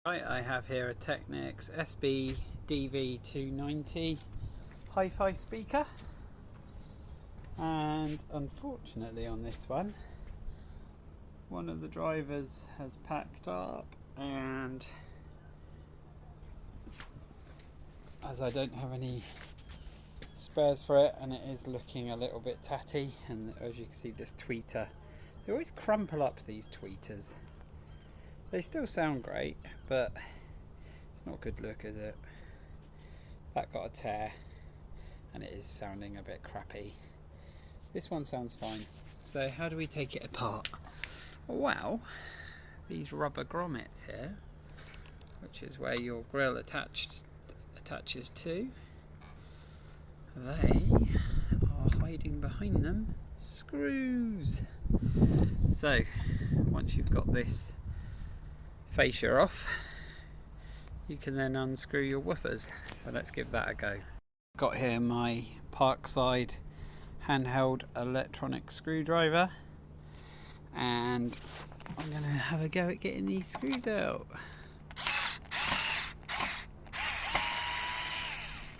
Right, I have here a Technics SB dv290 hi-fi speaker, and unfortunately on this one of the drivers has packed up, and as I don't have any spares for it and it is looking a little bit tatty, and as you can see this tweeter, they always crumple up, these tweeters. They still sound great, but it's not a good look, is it? That got a tear and it is sounding a bit crappy. This one sounds fine. So how do we take it apart? Well, these rubber grommets here, which is where your grill attaches to, they are hiding behind them screws. So once you've got this fascia off, you can then unscrew your woofers. So let's give that a go. Got here my Parkside handheld electronic screwdriver, and I'm going to have a go at getting these screws out.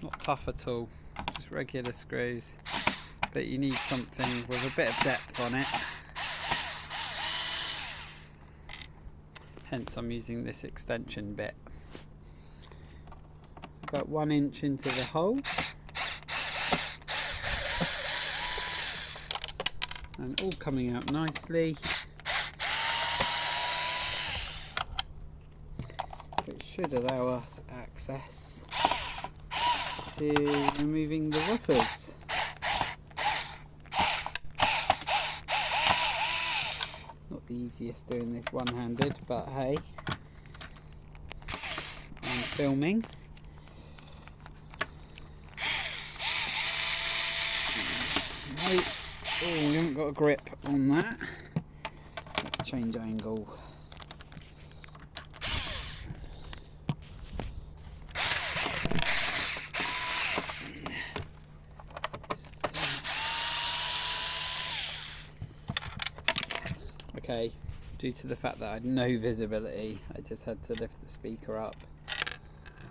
Not tough at all, just regular screws, but you need something with a bit of depth on it. Hence I'm using this extension bit. It's about 1 inch into the hole, and all coming out nicely, which should allow us access to removing the woofers. Not the easiest doing this one-handed, but hey, I'm filming. Oh, we haven't got a grip on that. Let's change angle. Okay, due to the fact that I had no visibility, I just had to lift the speaker up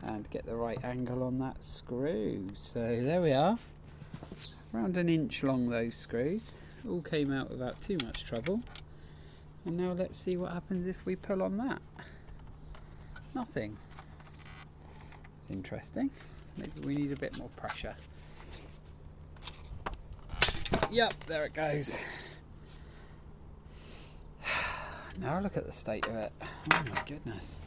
and get the right angle on that screw. So there we are, around 1 inch long those screws, all came out without too much trouble. And now let's see what happens if we pull on that. Nothing. It's interesting. Maybe we need a bit more pressure. Yep, there it goes. Now look at the state of it. Oh my goodness.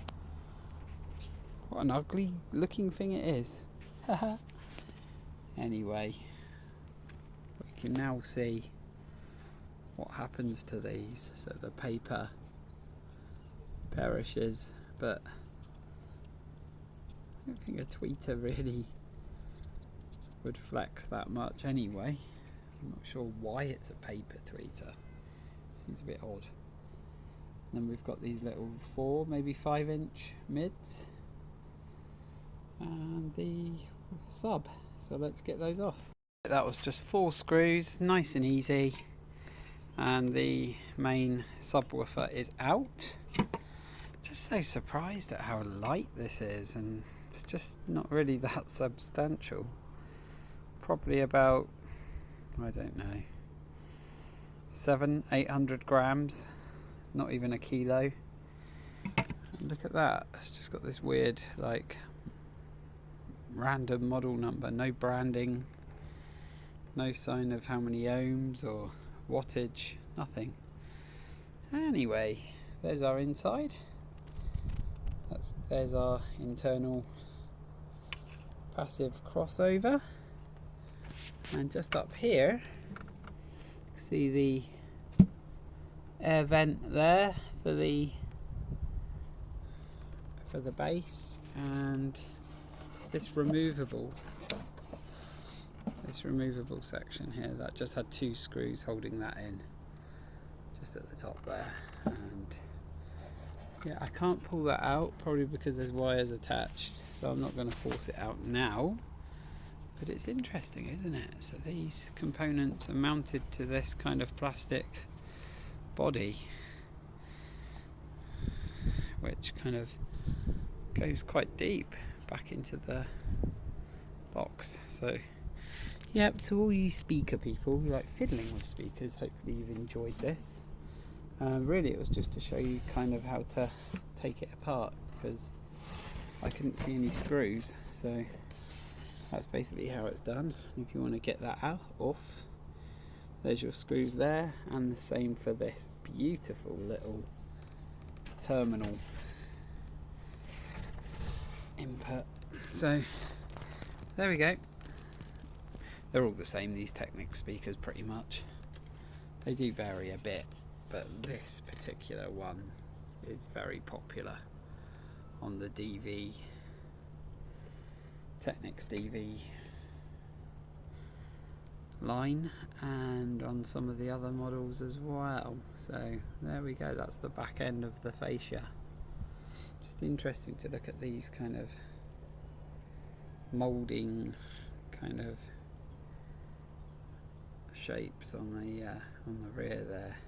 What an ugly looking thing it is. Anyway, we can now see what happens to these. So the paper perishes, but I don't think a tweeter really would flex that much anyway. I'm not sure why it's a paper tweeter. Seems a bit odd. Then we've got these little 4, maybe 5 inch mids, and the sub. So let's get those off. That was just 4 screws, nice and easy, and the main subwoofer is out. Just so surprised at how light this is, and it's just not really that substantial. Probably about, I don't know, 700-800 grams. Not even a kilo. And look at that, it's just got this weird like random model number, no branding, no sign of how many ohms or wattage, nothing. Anyway, there's our inside. There's our internal passive crossover, and just up here see the air vent there for the base, and this removable section here that just had 2 screws holding that in, just at the top there. And yeah, I can't pull that out, probably because there's wires attached, so I'm not going to force it out now. But it's interesting, isn't it? So these components are mounted to this kind of plastic body, which kind of goes quite deep back into the box. So yep, to all you speaker people who like fiddling with speakers, hopefully you've enjoyed this. Really it was just to show you kind of how to take it apart, because I couldn't see any screws, so that's basically how it's done. If you want to get that off, there's your screws there, and the same for this beautiful little terminal input. So there we go. They're all the same, these Technics speakers, pretty much. They do vary a bit, but this particular one is very popular on the Technics DV line, and on some of the other models as well. So there we go, that's the back end of the fascia. Just interesting to look at these kind of moulding kind of shapes on the rear there.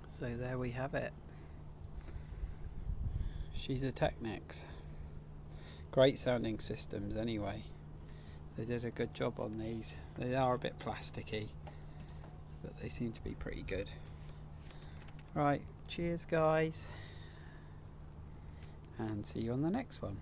So there we have it. She's a Technics. Great sounding systems anyway. They did a good job on these. They are a bit plasticky, but they seem to be pretty good. Right, cheers guys, and see you on the next one.